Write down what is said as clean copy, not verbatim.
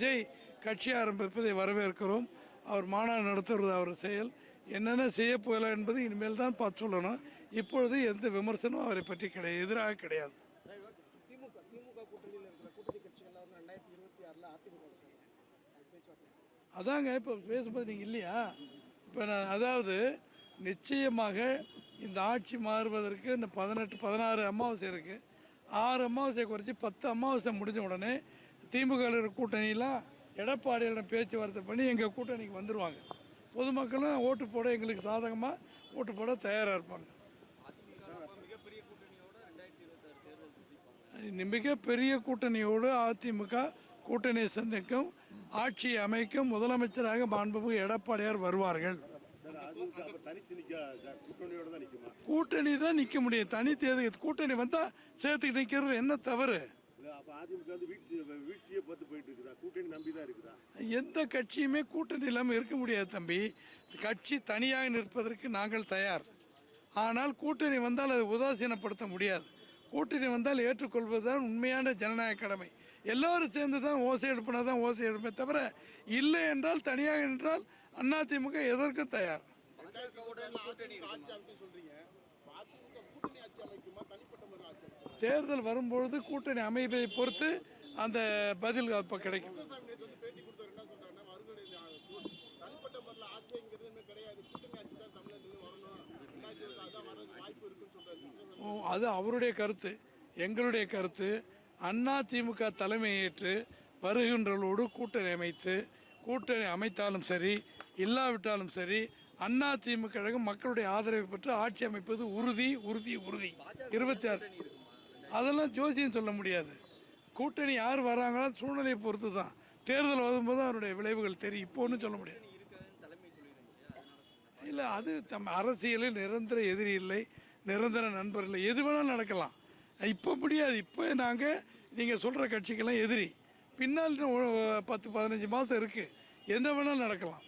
விஜய் கட்சி ஆரம்பிப்பதை வரவேற்கிறோம். அவர் மாநாடு நடத்துவது அவர் செயல். என்னென்ன செய்ய போகலாம் என்பது இனிமேல் தான் பார்த்து சொல்லணும். இப்பொழுது எந்த விமர்சனமும் அவரை பற்றி கிடையாது, எதிராக கிடையாது. அதாங்க இப்போ பேசும்போது நீங்கள் இல்லையா? இப்போ நான் அதாவது நிச்சயமாக இந்த ஆட்சி மாறுவதற்கு இந்த 16 அமாவாசை இருக்குது. 6 அமாவாசையை குறைச்சி 10 அமாவாசை முடிஞ்ச உடனே திமுக கூட்டணியெலாம் எடப்பாடியிடம் பேச்சுவார்த்தை பண்ணி எங்கள் கூட்டணிக்கு வந்துடுவாங்க. பொதுமக்களும் ஓட்டு போட எங்களுக்கு சாதகமாக ஓட்டு போட தயாராக இருப்பாங்க. மிகப்பெரிய கூட்டணியோடு அதிமுக கூட்டணியை சந்திக்கும், ஆட்சி அமைக்கும், முதலமைச்சராக மாண்புமிகு எடப்பாடியார் வருவார்கள். கூட்டணி தான் நிற்க முடியும். தனி தேர்தல் கூட்டணி வந்தால் சேர்த்துக்கிட்டு நிற்கிறது என்ன தவறு? எந்த கட்சியுமே கூட்டணி இல்லாமல் இருக்க முடியாது தம்பி. கட்சி தனியாக நிற்பதற்கு நாங்கள் தயார். ஆனால் கூட்டணி வந்தால் அதை உதாசீனப்படுத்த முடியாது. கூட்டணி வந்தால் ஏற்றுக்கொள்வதுதான் உண்மையான ஜனநாயக கடமை. எல்லோரும் சேர்ந்து தான் ஓசை எழுப்பினா தான் ஓசை எழுப்பே தவிர இல்லை என்றால் தனியாக என்றால் அதிமுக எதற்கும் தயார். தேர்தல் வரும்பொழுது கூட்டணி அமைப்பதை பொறுத்து அந்த பதில் அப்போ கிடைக்கும். அது அவருடைய கருத்து. எங்களுடைய கருத்து அதிமுக தலைமையேற்று வருகின்றவர்களோடு கூட்டணி அமைத்து, கூட்டணி அமைத்தாலும் சரி இல்லாவிட்டாலும் சரி அதிமுக கழகம் மக்களுடைய ஆதரவை பெற்று ஆட்சி அமைப்பது உறுதி உறுதி உறுதி. 26 அதெல்லாம் ஜோசியம் சொல்ல முடியாது. கூட்டணி யார் வராங்களோ சூழ்நிலையை பொறுத்து தான். தேர்தல் வரும்போது அவருடைய விளைவுகள் தெரியும். இப்போ ஒன்றும் சொல்ல முடியாது. இல்லை, அது அரசியலில் நிரந்தர எதிரி இல்லை, நிரந்தர நண்பர் இல்லை. எது வேணாலும் நடக்கலாம். இப்போ முடியாது. இப்போ நாங்கள் நீங்கள் சொல்கிற கட்சிக்கெல்லாம் எதிரி. பின்னால் 10-15 மாதம் இருக்குது. என்ன வேணாலும் நடக்கலாம்.